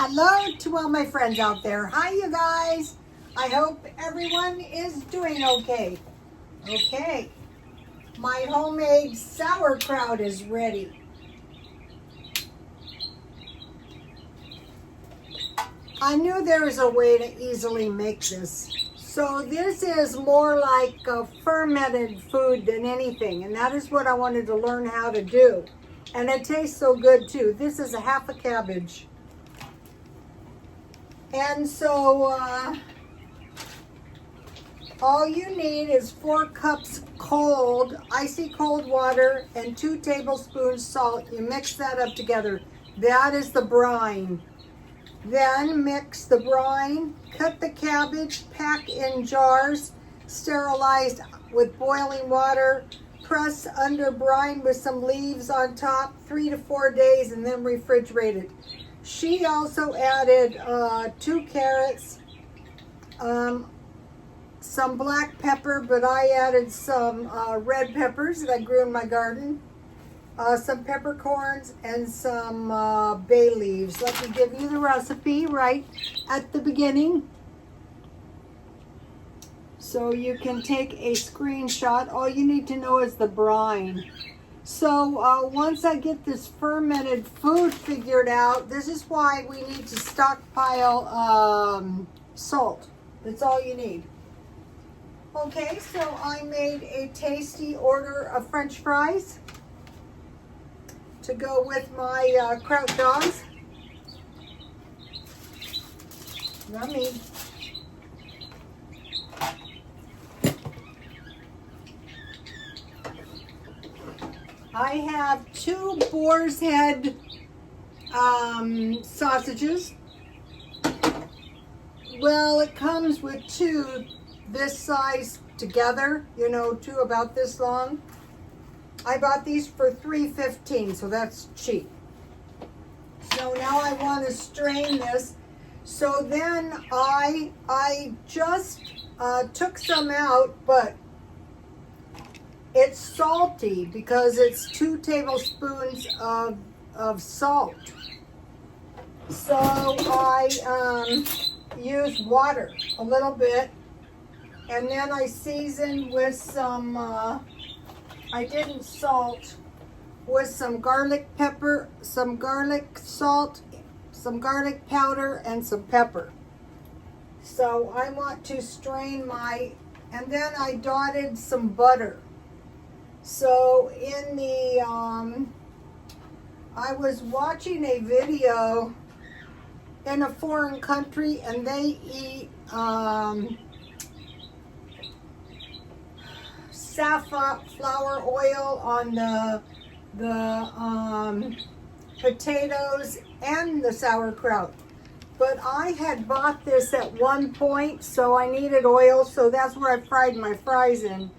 Hello to all my friends out there. Hi, you guys. I hope everyone is doing okay. Okay. My homemade sauerkraut is ready. I knew there was a way to easily make this. So this is more like a fermented food than anything, and that is what I wanted to learn how to do. And it tastes so good too. This is a half a cabbage. And so all you need is 4 cups cold, icy cold water and 2 tablespoons salt. You mix that up together. That is the brine. Then mix the brine, cut the cabbage, pack in jars, sterilized with boiling water, press under brine with some leaves on top, 3 to 4 days, and then refrigerate it. She also added 2 carrots, some black pepper, but I added some red peppers that I grew in my garden, some peppercorns, and some bay leaves. Let me give you the recipe right at the beginning so you can take a screenshot. All you need to know is the brine. So once I get this fermented food figured out, this is why we need to stockpile salt. That's all you need. Okay, so I made a tasty order of French fries to go with my kraut dogs. Yummy. I have 2 boar's head sausages. Well, it comes with 2 this size together, you know, 2 about this long. I bought these for $3.15, so that's cheap. So now I want to strain this. So then I just took some out, but it's salty because it's 2 tablespoons of salt. So I use water a little bit, and then I season with some, I didn't salt, with some garlic pepper, some garlic salt, some garlic powder, and some pepper. So I want to strain my, and then I dotted some butter. So in the, I was watching a video in a foreign country, and they eat safflower oil on the potatoes and the sauerkraut. But I had bought this at one point, so I needed oil, so that's where I fried my fries in.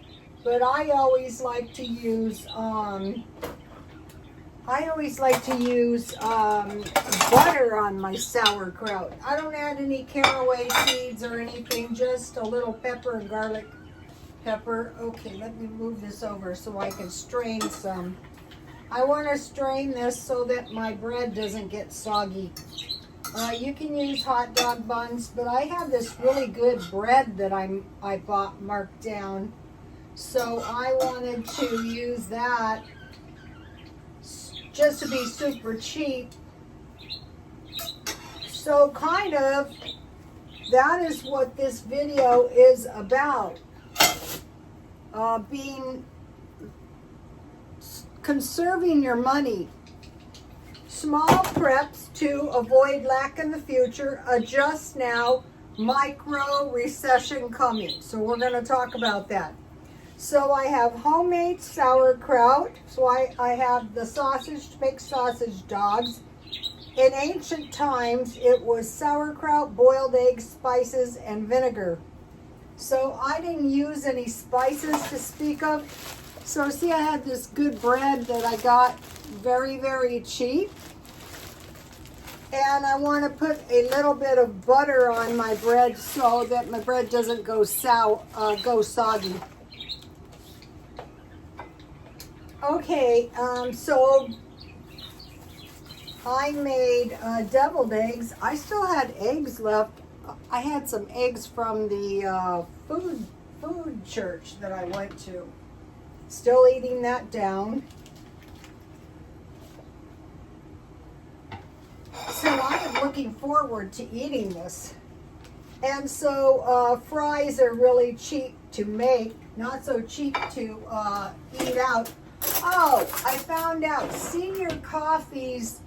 But I always like to use butter on my sauerkraut. I don't add any caraway seeds or anything, just a little pepper and garlic pepper. Okay, let me move this over so I can strain some. I want to strain this so that my bread doesn't get soggy. You can use hot dog buns, but I have this really good bread that I bought marked down. So I wanted to use that just to be super cheap. So kind of, that is what this video is about. Conserving your money. Small preps to avoid lack in the future. Adjust now. Micro recession coming. So we're going to talk about that. So I have homemade sauerkraut. So I have the sausage to make sausage dogs. In ancient times, it was sauerkraut, boiled eggs, spices, and vinegar. So I didn't use any spices to speak of. So see, I had this good bread that I got very, very cheap. And I want to put a little bit of butter on my bread so that my bread doesn't go soggy. Okay, so I made deviled eggs. I still had eggs left. I had some eggs from the food church that I went to. Still eating that down. So I am looking forward to eating this. And so fries are really cheap to make, not so cheap to eat out. Oh, I found out senior coffees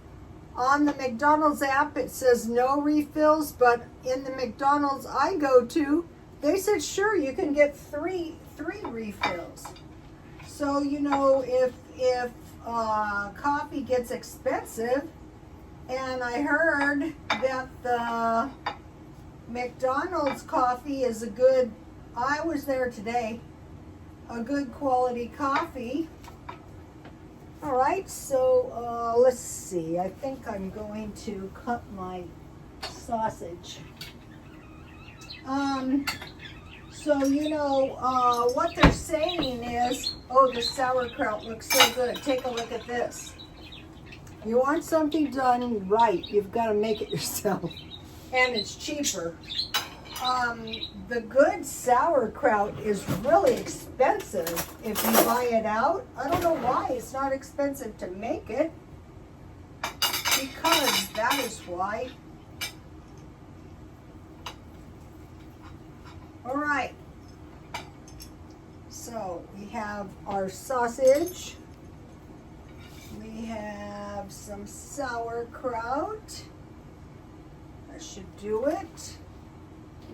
on the McDonald's app, it says no refills, but in the McDonald's I go to, they said sure, you can get three refills. So, you know, if coffee gets expensive, and I heard that the McDonald's coffee is a good, I was there today, a good quality coffee. All right, so let's see. I think I'm going to cut my sausage. So, you know, what they're saying is, oh, the sauerkraut looks so good. Take a look at this. You want something done right, you've got to make it yourself. And it's cheaper. The good sauerkraut is really expensive if you buy it out. I don't know why it's not expensive to make it. Because that is why. All right. So we have our sausage. We have some sauerkraut. That should do it.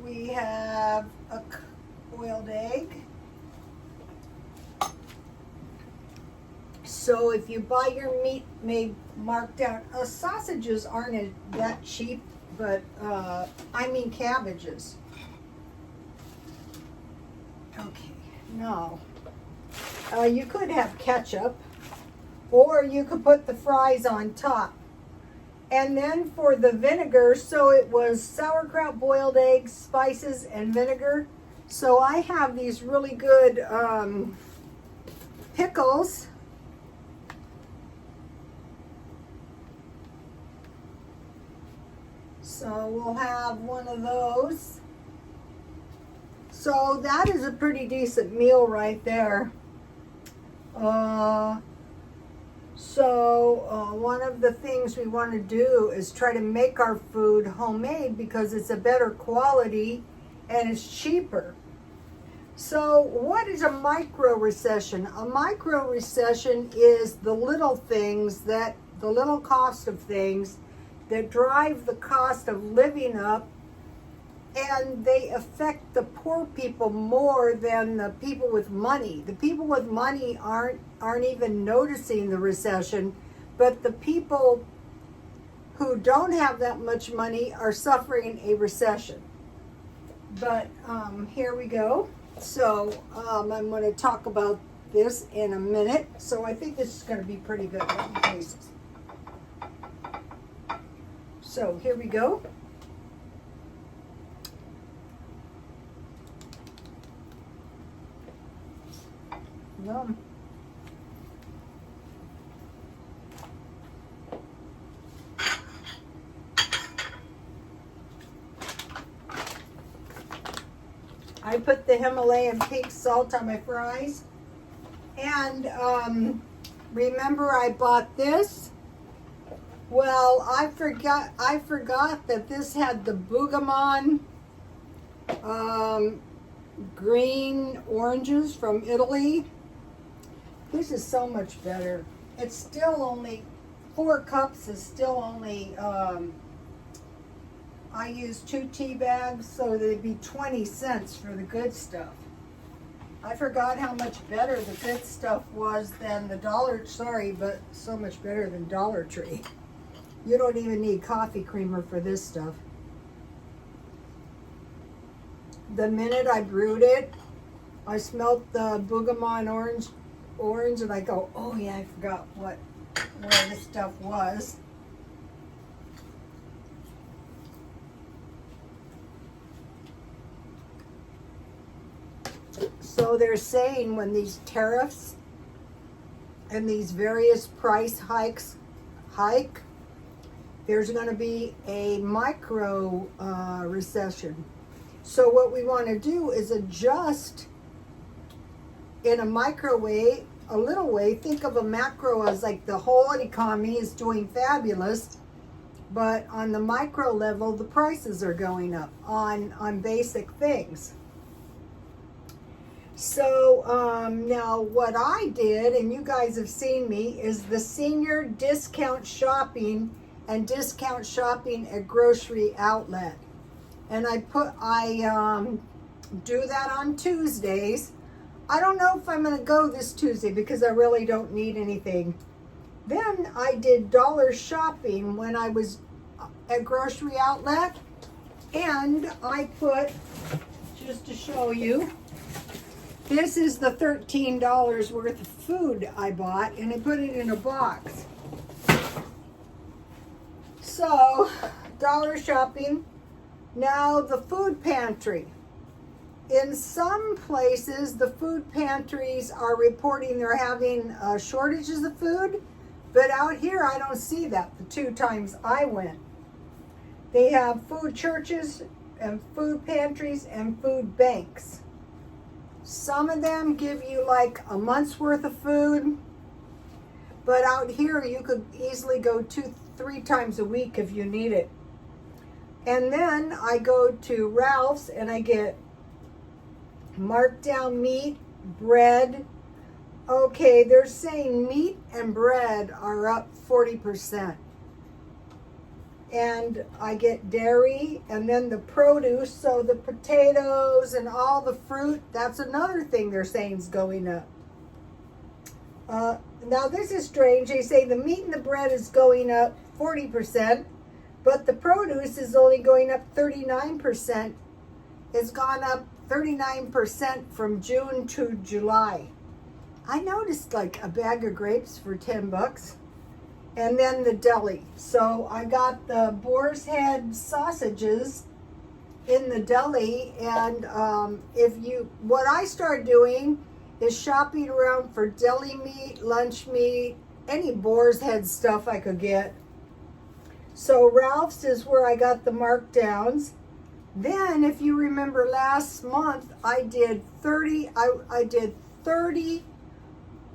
We have a boiled egg. So if you buy your meat made marked out, sausages aren't that cheap, but I mean cabbages. Okay, now you could have ketchup, or you could put the fries on top. And then for the vinegar, so it was sauerkraut, boiled eggs, spices, and vinegar. So I have these really good pickles. So we'll have one of those. So that is a pretty decent meal right there. One of the things we want to do is try to make our food homemade because it's a better quality and it's cheaper. So what is a micro recession? A micro recession is the little cost of things that drive the cost of living up, and they affect the poor people more than the people with money. The people with money aren't even noticing the recession, but the people who don't have that much money are suffering a recession. But here we go. So I'm going to talk about this in a minute. So I think this is going to be pretty good. Let me taste this. So here we go. Yum. I put the Himalayan pink salt on my fries. And remember I bought this? Well, I forgot that this had the Bougamon green oranges from Italy. This is so much better. It's still only 4 cups is still only I used 2 tea bags, so they'd be 20 cents for the good stuff. I forgot how much better the good stuff was than the but so much better than Dollar Tree. You don't even need coffee creamer for this stuff. The minute I brewed it, I smelled the Bougamon orange, and I go, oh yeah, I forgot where this stuff was. So they're saying when these tariffs and these various price hike, there's going to be a micro recession. So what we want to do is adjust in a micro way, a little way. Think of a macro as like the whole economy is doing fabulous, but on the micro level, the prices are going up on basic things. So now what I did, and you guys have seen me, is the senior discount shopping and discount shopping at grocery outlet. And I do that on Tuesdays. I don't know if I'm going to go this Tuesday because I really don't need anything. Then I did dollar shopping when I was at grocery outlet, and I put, just to show you, this is the $13 worth of food I bought, and I put it in a box. So, dollar shopping. Now the food pantry. In some places, the food pantries are reporting they're having shortages of food, but out here I don't see that the 2 times I went. They have food churches and food pantries and food banks. Some of them give you like a month's worth of food, but out here you could easily go 2-3 times a week if you need it. And then I go to Ralph's and I get marked down meat, bread. Okay, they're saying meat and bread are up 40%. And I get dairy, and then the produce, so the potatoes and all the fruit, that's another thing they're saying is going up. Now this is strange. They say the meat and the bread is going up 40%, but the produce is only going up 39%. It's gone up 39% from June to July. I noticed like a bag of grapes for $10. And then the deli. So I got the boar's head sausages in the deli, and what I started doing is shopping around for deli meat, lunch meat, any boar's head stuff I could get. So Ralph's is where I got the markdowns. Then, if you remember last month, I did 30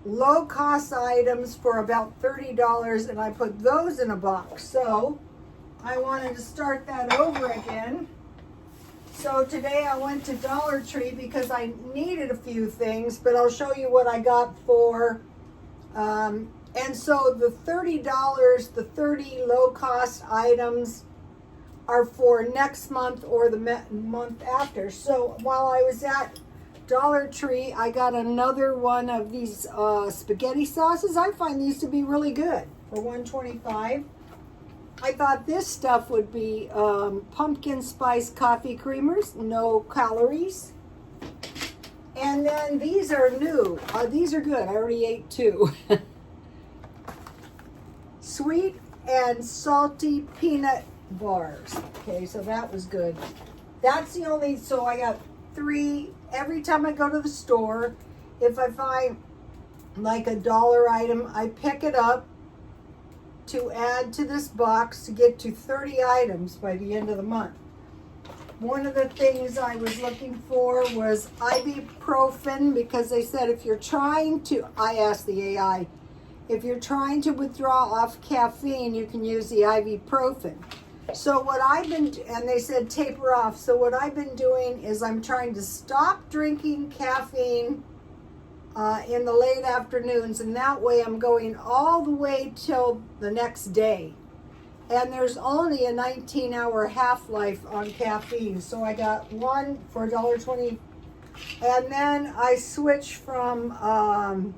low-cost items for about $30, and I put those in a box. So I wanted to start that over again. So today I went to Dollar Tree because I needed a few things, but I'll show you what I got for. And so the $30, the 30 low-cost items are for next month or the month after. So while I was at Dollar Tree, I got another one of these spaghetti sauces. I find these to be really good for $1.25. I thought this stuff would be pumpkin spice coffee creamers, no calories. And then these are new. These are good. I already ate 2. Sweet and salty peanut bars. Okay, so that was good. That's the only, so I got 3. Every time I go to the store, if I find like a dollar item, I pick it up to add to this box to get to 30 items by the end of the month. One of the things I was looking for was ibuprofen, because they said if you're trying to, I asked the AI, if you're trying to withdraw off caffeine, you can use the ibuprofen. So what I've been, and they said taper off. So what I've been doing is I'm trying to stop drinking caffeine in the late afternoons, and that way I'm going all the way till the next day. And there's only a 19-hour half-life on caffeine. So I got one for $1.20, and then I switched from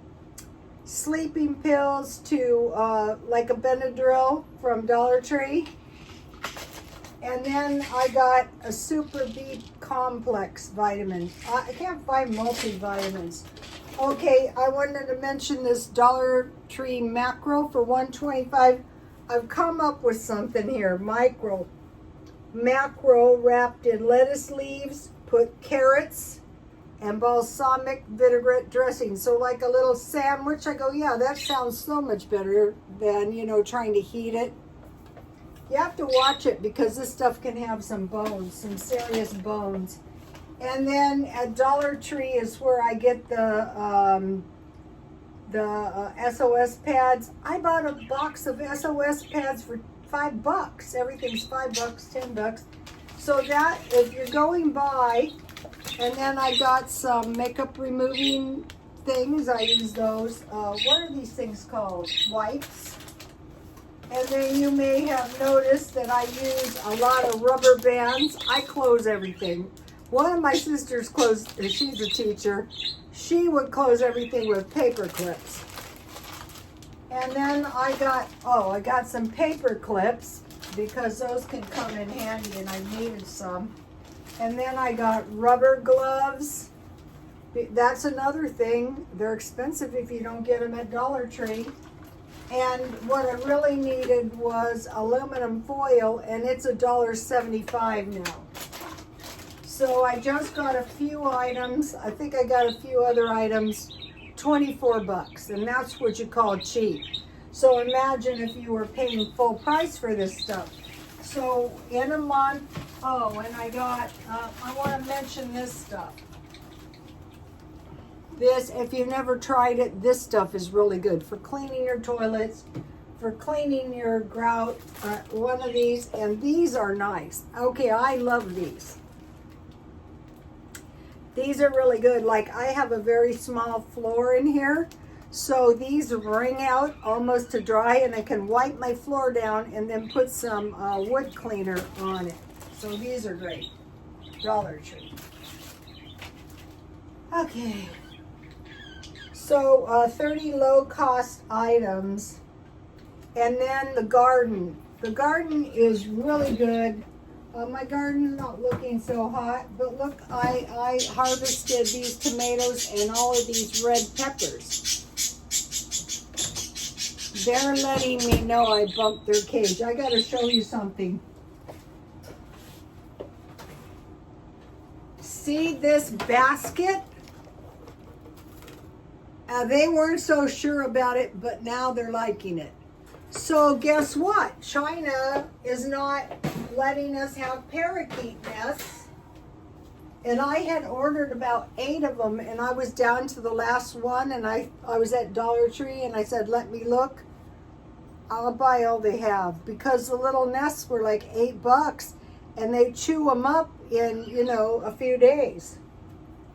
sleeping pills to like a Benadryl from Dollar Tree. And then I got a Super B complex vitamin. I can't find multivitamins. Okay, I wanted to mention this Dollar Tree macro for $1.25. I've come up with something here. Macro wrapped in lettuce leaves, put carrots and balsamic vinaigrette dressing. So like a little sandwich. I go, yeah, that sounds so much better than, trying to heat it. You have to watch it because this stuff can have some bones, some serious bones. And then at Dollar Tree is where I get the SOS pads. I bought a box of SOS pads for $5. Everything's $5, $10. So that if you're going by, and then I got some makeup removing things. I use those. What are these things called? Wipes. And then you may have noticed that I use a lot of rubber bands. I close everything. One of my sisters closed, she's a teacher, she would close everything with paper clips. And then I got some paper clips because those can come in handy and I needed some. And then I got rubber gloves. That's another thing. They're expensive if you don't get them at Dollar Tree. And what I really needed was aluminum foil, and it's $1.75 now. So I just got a few items. I think I got a few other items, $24, and that's what you call cheap. So imagine if you were paying full price for this stuff. So in a month, and I got, I want to mention this stuff. This, if you've never tried it, this stuff is really good for cleaning your toilets, for cleaning your grout, one of these, and these are nice. Okay, I love these. These are really good. Like, I have a very small floor in here, so these wring out almost to dry, and I can wipe my floor down and then put some wood cleaner on it. So these are great. Dollar Tree. Okay. So 30 low-cost items. And then the garden. The garden is really good. My garden's not looking so hot, but look, I harvested these tomatoes and all of these red peppers. They're letting me know I bumped their cage. I gotta show you something. See this basket? They weren't so sure about it, but now they're liking it. So guess what? China is not letting us have parakeet nests. And I had ordered about 8 of them, and I was down to the last one, and I was at Dollar Tree, and I said, let me look. I'll buy all they have, because the little nests were like $8, and they chew them up in, a few days.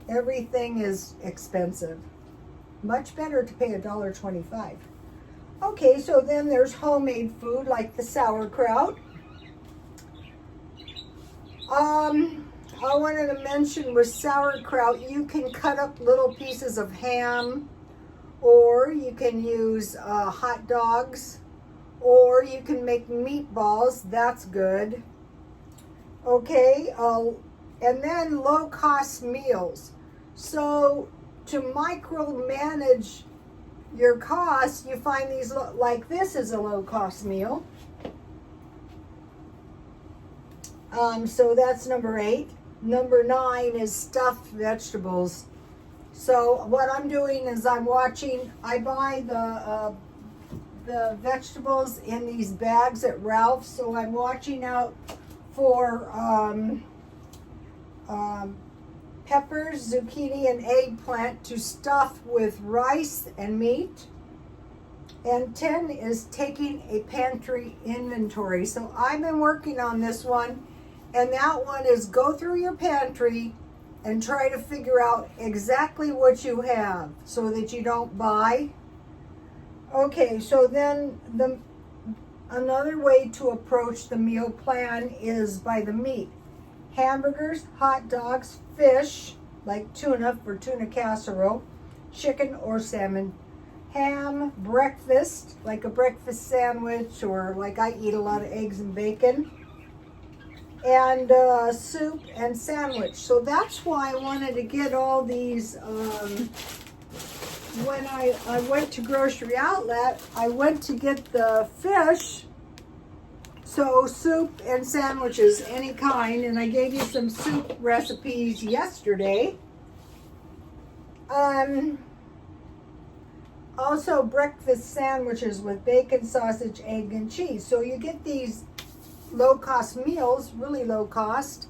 Everything is expensive. Much better to pay $1.25. Okay, so then there's homemade food like the sauerkraut. I wanted to mention with sauerkraut, you can cut up little pieces of ham, or you can use hot dogs, or you can make meatballs. That's good. Okay, and then low-cost meals. So to micromanage your costs, you find these, like this is a low-cost meal. So that's number 8. Number 9 is stuffed vegetables. So what I'm doing is I buy the vegetables in these bags at Ralph's, so I'm watching out for peppers, zucchini, and eggplant to stuff with rice and meat. And 10 is taking a pantry inventory. So I've been working on this one, and that one is go through your pantry and try to figure out exactly what you have so that you don't buy. Okay, so then another way to approach the meal plan is by the meat. Hamburgers, hot dogs, fish, like tuna for tuna casserole, chicken or salmon, ham, breakfast, like a breakfast sandwich, or like I eat a lot of eggs and bacon, and soup and sandwich. So that's why I wanted to get all these. When I went to Grocery Outlet, I went to get the fish. So soup and sandwiches, any kind, and I gave you some soup recipes yesterday. Also breakfast sandwiches with bacon, sausage, egg, and cheese. So you get these low-cost meals, really low cost.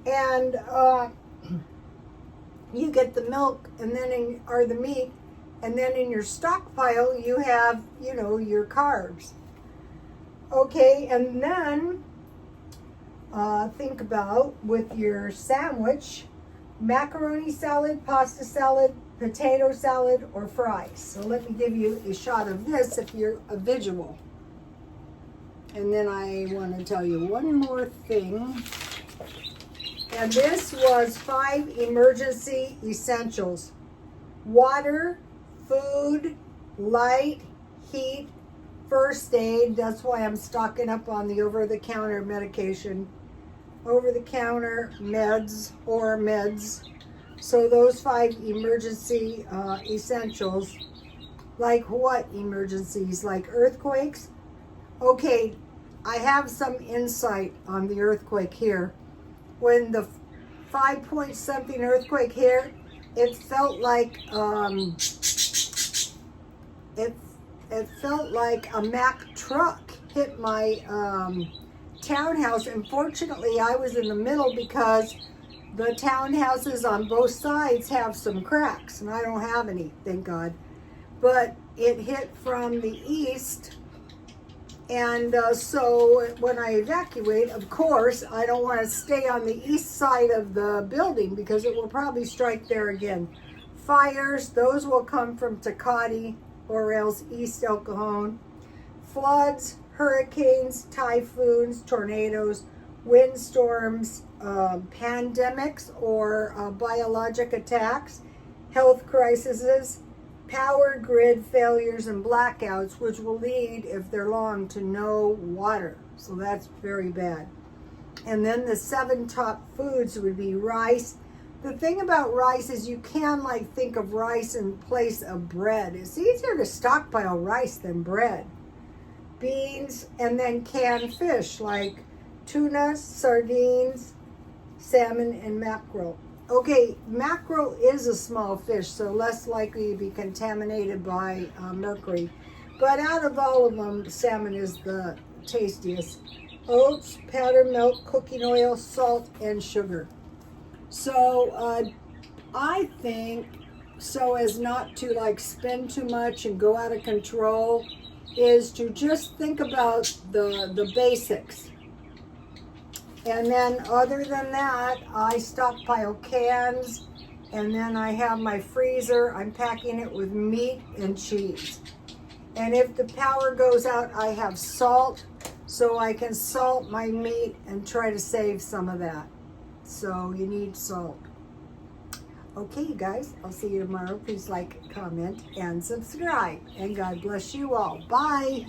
And you get the milk and then or the meat, and then in your stockpile you have, you know, your carbs. Okay, and then think about with your sandwich, macaroni salad, pasta salad, potato salad, or fries. So let me give you a shot of this if you're a visual. And then I want to tell you one more thing. And this was 5 emergency essentials: water, food, light, heat, first aid. That's why I'm stocking up on the over-the-counter medication, over-the-counter meds or meds. So those 5 emergency essentials. Like what emergencies? Like earthquakes? Okay, I have some insight on the earthquake here. When the 5 point something earthquake here, it felt like it felt like a Mack truck hit my townhouse. And fortunately, I was in the middle because the townhouses on both sides have some cracks, and I don't have any, thank God. But it hit from the east. And so when I evacuate, of course, I don't want to stay on the east side of the building because it will probably strike there again. Fires, those will come from Tecate or else East El Cajon. Floods, hurricanes, typhoons, tornadoes, windstorms, pandemics or biologic attacks, health crises, power grid failures and blackouts, which will lead, if they're long, to no water. So that's very bad. And then the 7 top foods would be rice. The thing about rice is you can think of rice in place of bread. It's easier to stockpile rice than bread. Beans, and then canned fish like tuna, sardines, salmon, and mackerel. Okay, mackerel is a small fish, so less likely to be contaminated by mercury. But out of all of them, salmon is the tastiest. Oats, powdered milk, cooking oil, salt, and sugar. So I think, so as not to spend too much and go out of control, is to just think about the basics. And then other than that, I stockpile cans, and then I have my freezer. I'm packing it with meat and cheese. And if the power goes out, I have salt, so I can salt my meat and try to save some of that. So you need salt. Okay, you guys, I'll see you tomorrow. Please like, comment, and subscribe. And God bless you all. Bye.